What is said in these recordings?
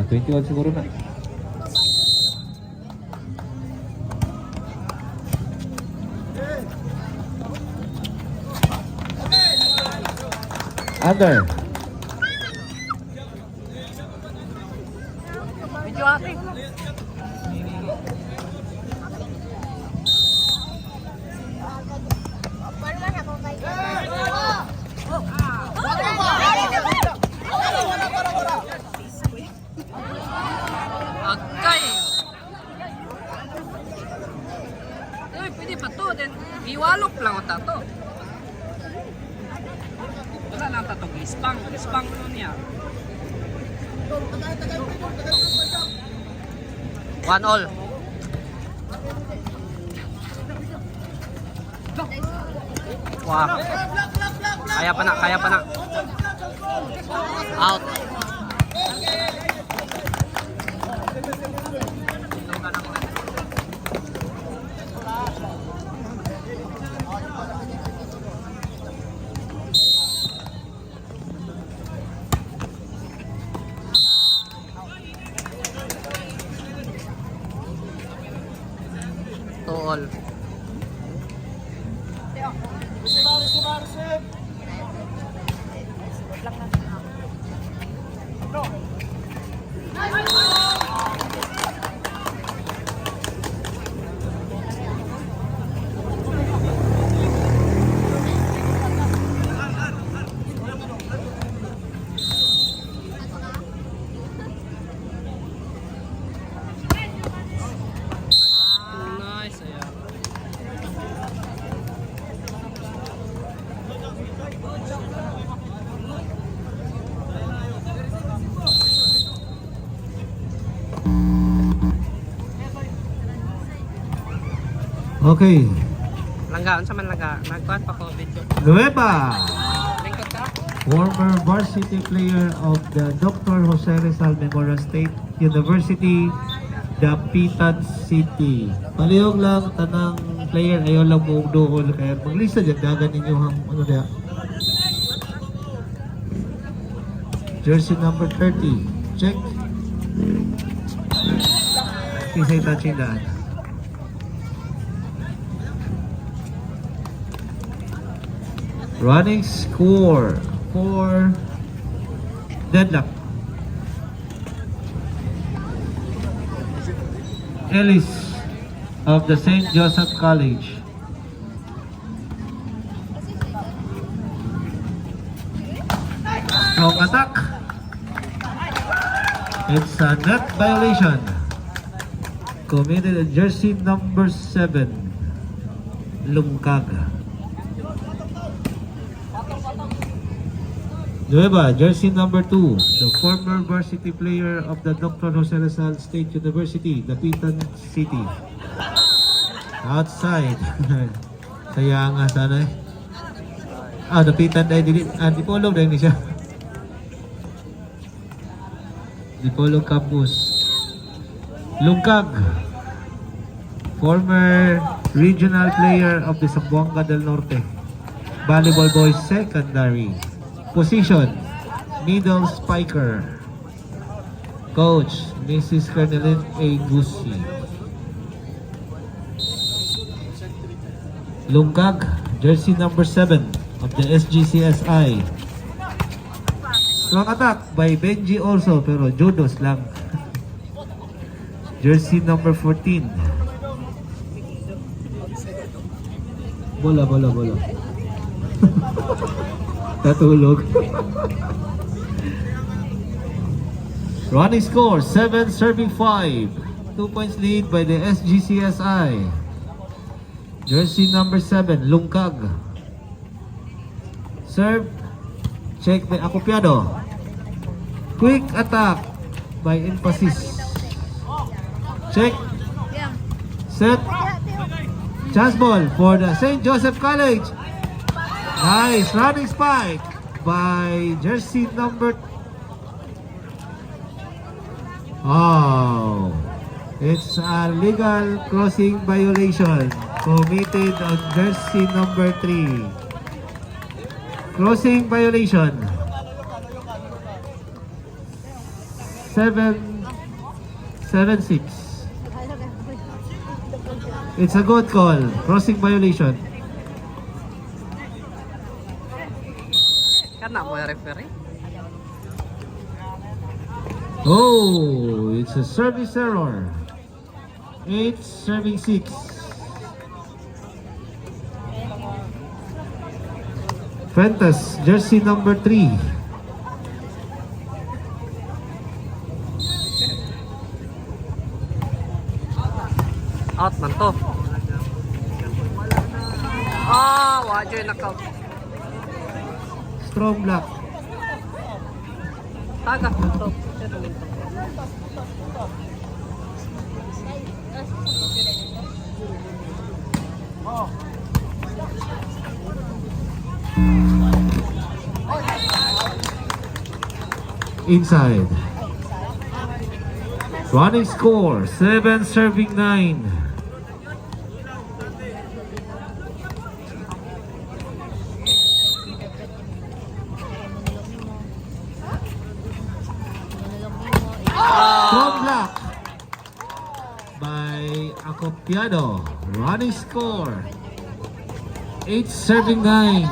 21 siguro na. Under. Medyo ating. Agkay. Uy, pwede pa to. Then, iwalok lang ang tato. Wala lang tato. Ispang. Ispang nun niya. 1-all. Wah. Kaya pa na, kaya pa na. Out. All. Okay. Langgaan sa man langga. Nagkuhan pa ko video. Nueva, Lingkod ka? former varsity player of the Dr. Jose Rizal Memorial State University, Dapitan City. Palihog lang tanang player ayaw lang mo doon kaya maglista dyan dagan ninyo ang ano niya. Jersey number 30. Check. Isa'y touching daan. Running score for deadlock. Ellis of the St. Joseph College. Strong attack. It's a net violation. Committed a jersey number 7. Lungkag. Nueva, jersey number 2, the former varsity player of the Dr. Jose Rizal State University, Dapitan City. Outside. Kaya nga sana eh. Dapitan dahil Dipolog dahil siya. Dipolog Campus. Lungkag, former regional player of the Zamboanga del Norte, Volleyball Boys Secondary. Position, middle spiker. Coach, Mrs. Cornelin A. Gusi. Lungkag, jersey number 7 of the SGCSI. Strong attack by Benji also, pero judos lang. Jersey number 14. Bola. Natulog. Running score 7 serving 5. 2 points lead by the SGCSI. Jersey number 7 Lungkag. Serve. Check by Acopiado. Quick attack by Emphasis. Check. Set. Chance ball for the St. Joseph College. Nice running spike by jersey number. Oh, it's a legal crossing violation committed on jersey number 3. Crossing violation. 7-6. It's a good call. Crossing violation. Kana mo yung referee. Oh, it's a service error. 8-6. Fuentes, jersey number 3. Out man to. Ah, wadyo yung knockout. Strong block. Taga to. Inside. Running score, 7-9. Strong block by Acopiado. Running score, 8-9.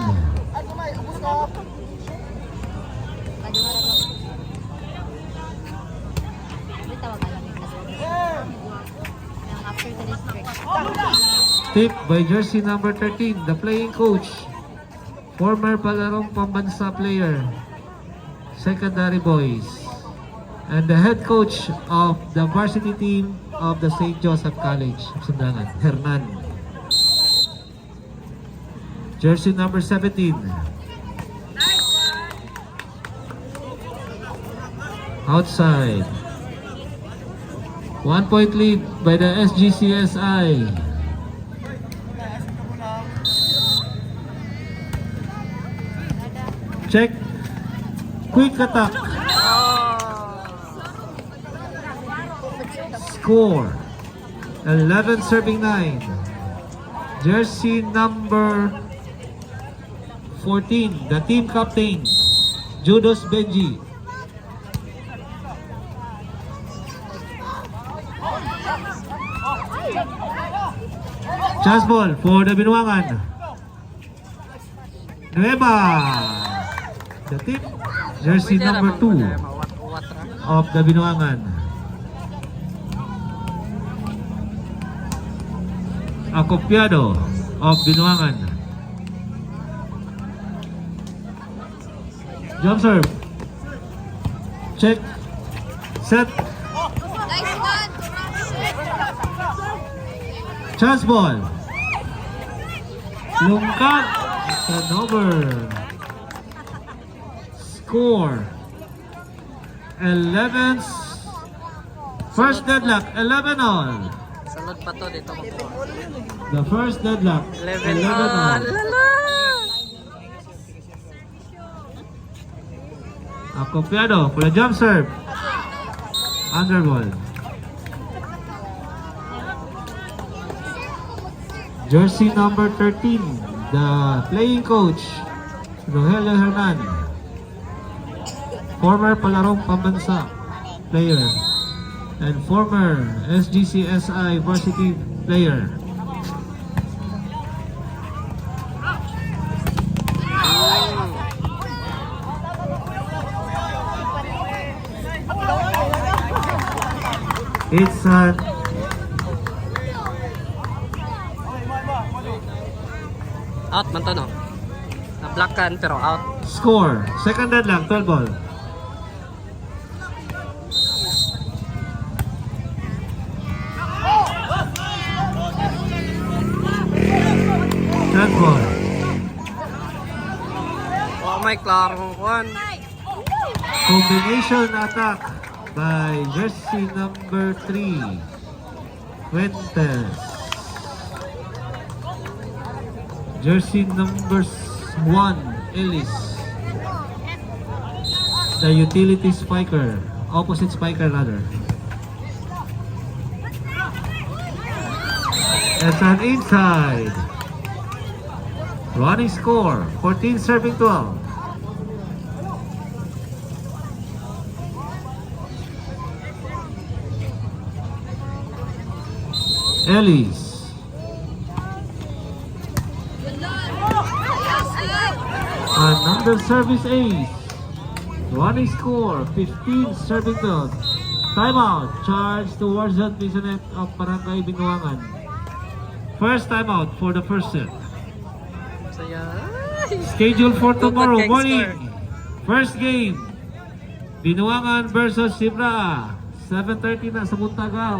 Tip by jersey number 13, the playing coach, former Palarong Pambansa player, secondary boys, and the head coach of the varsity team of the St. Joseph College of Sundangan, Hernan. Jersey number 17. Outside. 1 point lead by the SGCSI. Check. Quick attack. Score. 11-9. Jersey number 14. The team captain, Judos Benji. Chance ball for the Binuangan. Nueva. The tip, jersey number 2 of the Binuangan. Acopiado of Binuangan. Jump serve. Check. Set. Chance ball. Lungkag. Turnover. Score. 11. First deadlock. 11-all. Salud pa to dito makuha. The first deadlock. 11-all. Lala! Acopiado for the jump serve. Underball. Jersey number 13, the playing coach, Rogelio Hernan, former Palarong Pambansa player and former SGCSI varsity player. It's Out man to no. Na-blockan pero out. score. Second deadlock, 12 ball. Third ball. Oh my klarong kuhan. Combination attack by jersey number 3, Fuentes. Jersey number 1, Ellis. The utility spiker, opposite spiker rather. It's an inside. Running score, 14-12. Ellis. Another service ace. Running score, 15 serving down. Timeout. Charge towards the net of Barangay Binuangan. First timeout for the first set. Saya. Scheduled for tomorrow Good morning. score. First game. Binuangan versus Sibra. 7:30 na sa Muntaga.